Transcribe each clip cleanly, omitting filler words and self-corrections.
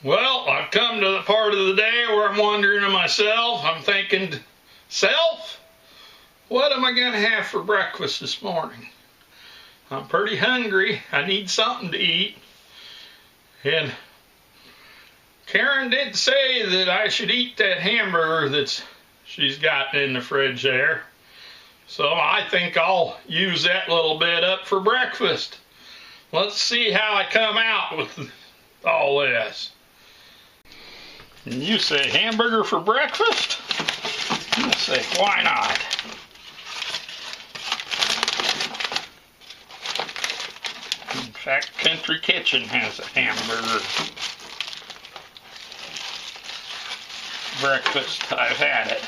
Well, I've come to the part of the day where I'm wondering to myself, I'm thinking, self, what am I going to have for breakfast this morning? I'm pretty hungry. I need something to eat. And Karen did say that I should eat that hamburger that she's got in the fridge there. So I think I'll use that little bit up for breakfast. Let's see how I come out with all this. And you say hamburger for breakfast? I say, why not? In fact, Country Kitchen has a hamburger breakfast. I've had it.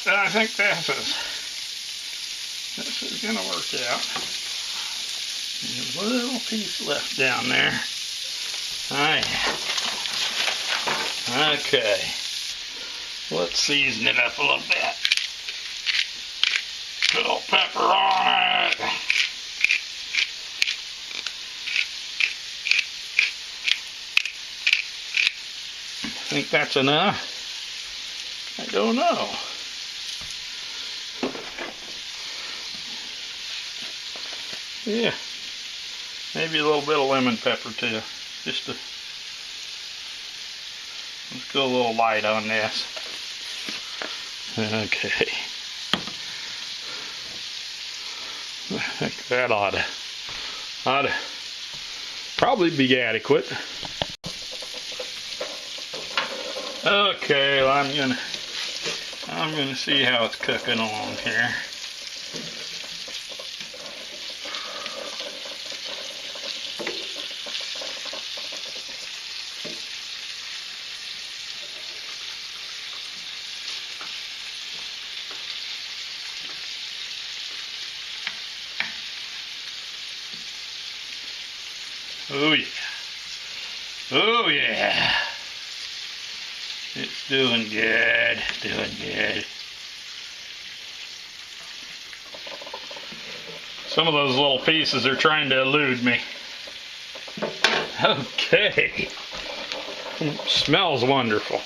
Well, I think this is going to work out. There's a little piece left down there. Alright. Okay. Let's season it up a little bit. Put a little pepper on it. I think that's enough. I don't know. Yeah, maybe a little bit of lemon pepper too. Just to, let's go a little light on this. Okay. I think that ought to probably be adequate. Okay, well, I'm gonna see how it's cooking along here. Oh yeah. Oh yeah. It's doing good, doing good. Some of those little pieces are trying to elude me. Okay. Smells wonderful.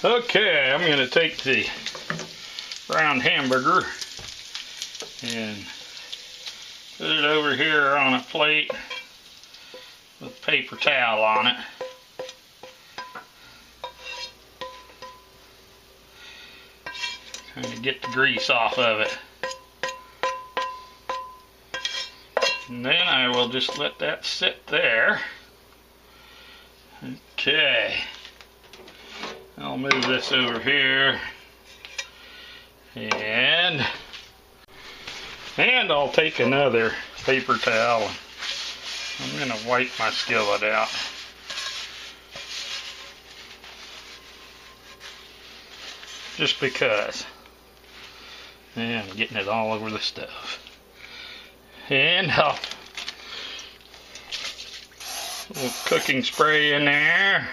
Okay, I'm going to take the round hamburger and put it over here on a plate with a paper towel on it. Trying to get the grease off of it. And then I will just let that sit there. Okay. I'll move this over here. And I'll take another paper towel. I'm going to wipe my skillet out. Just because. And I'm getting it all over the stove. And I'll a little cooking spray in there.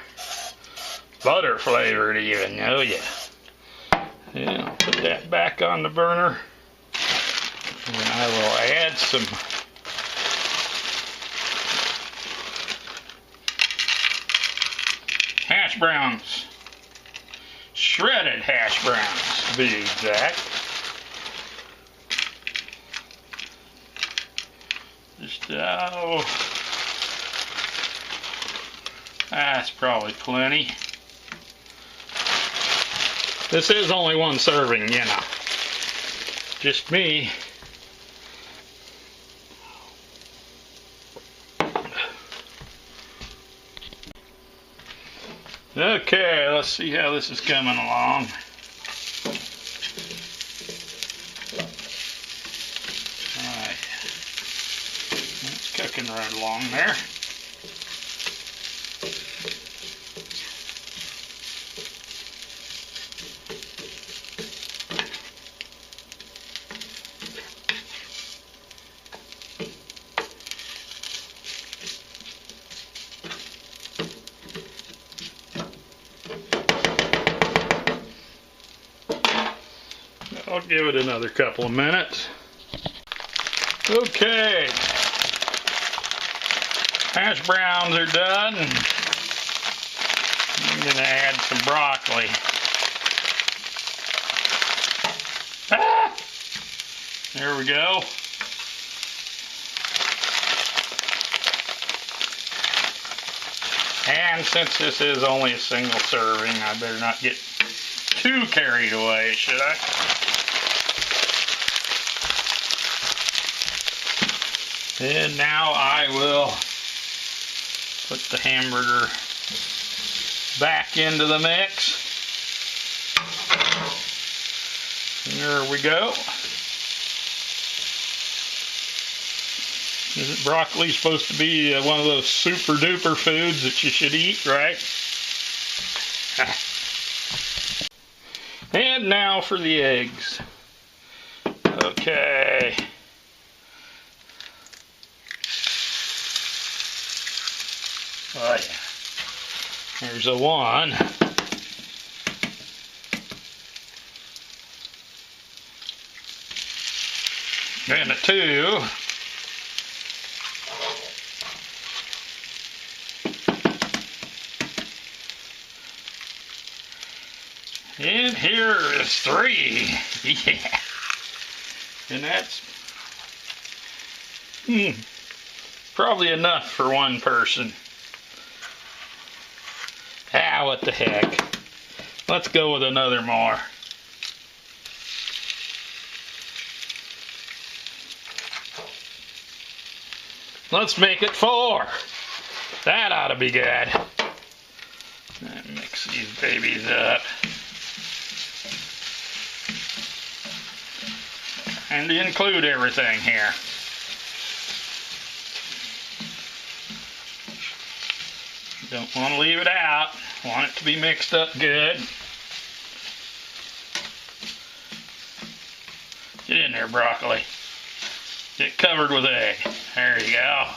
Butter flavored even, oh yeah. And I'll put that back on the burner. And I will add some hash browns. Shredded hash browns, to be exact. Just, that's probably plenty. This is only one serving, you know. Just me. Okay, let's see how this is coming along. Alright. It's cooking right along there. I'll give it another couple of minutes. Okay. Hash browns are done. I'm going to add some broccoli. Ah! There we go. And since this is only a single serving, I better not get too carried away, should I? And now I will put the hamburger back into the mix. There we go. Isn't broccoli supposed to be one of those super duper foods that you should eat, right? And now for the eggs. Okay. Oh yeah. There's a one. And a two. And here is three. Yeah. And that's probably enough for one person. Ah, what the heck. Let's go with another more. Let's make it 4. That ought to be good. Mix these babies up. And to include everything here. Don't want to leave it out. Want it to be mixed up good. Get in there, broccoli. Get covered with egg. There you go.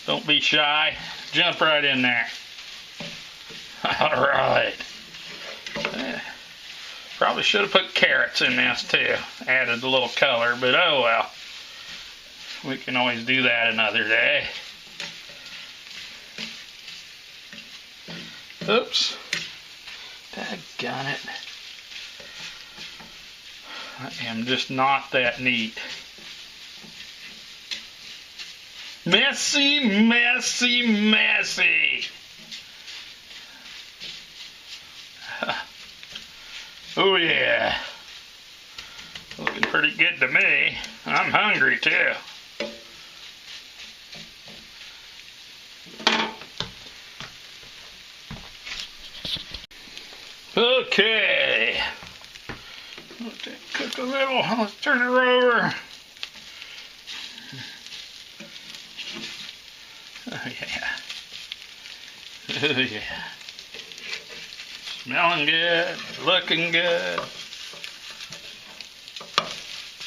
Don't be shy. Jump right in there. Alright. Probably should have put carrots in this too. Added a little color, but oh well. We can always do that another day. Oops. Daggone it. I am just not that neat. Messy, messy, messy. Oh yeah. Looking pretty good to me. I'm hungry too. Okay. Let that cook a little. Let's turn her over. Oh yeah. Oh yeah. Smelling good, looking good.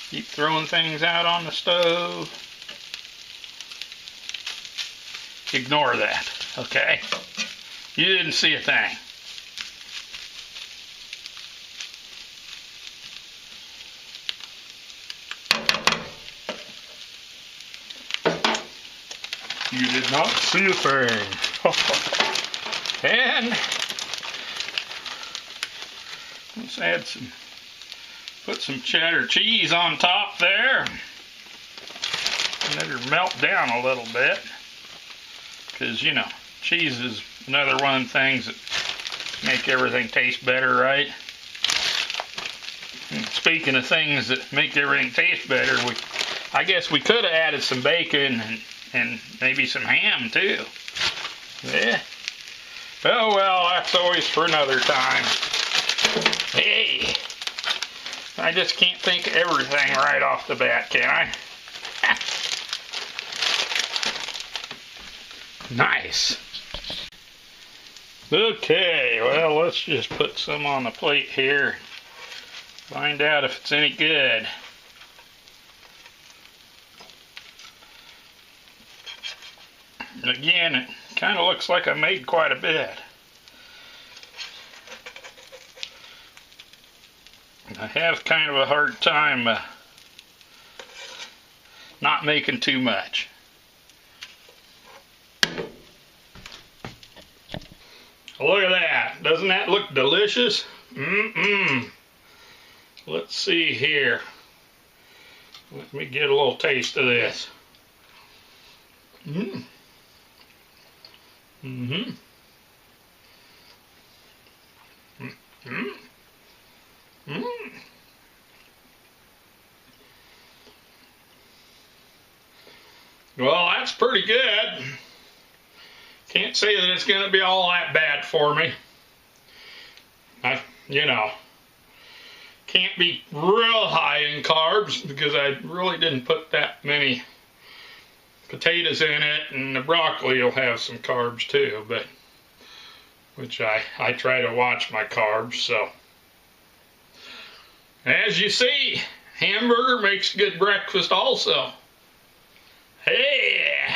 Keep throwing things out on the stove. Ignore that, okay? You didn't see a thing. You did not see a thing. And let's add some, put some cheddar cheese on top there. Let her melt down a little bit. Because, you know, cheese is another one of the things that make everything taste better, right? And speaking of things that make everything taste better, I guess we could have added some bacon and maybe some ham too. Yeah. Oh well, that's always for another time. Hey, I just can't think of everything right off the bat, can I? Nice. Okay, well, let's just put some on the plate here. Find out if it's any good. Again, it kind of looks like I made quite a bit. I have kind of a hard time not making too much. Look at that. Doesn't that look delicious? Let's see here. Let me get a little taste of this. Well, that's pretty good. Can't say that it's going to be all that bad for me. Can't be real high in carbs because I really didn't put that many potatoes in it, and the broccoli will have some carbs too, but which I try to watch my carbs. So as you see, hamburger makes a good breakfast also. Hey!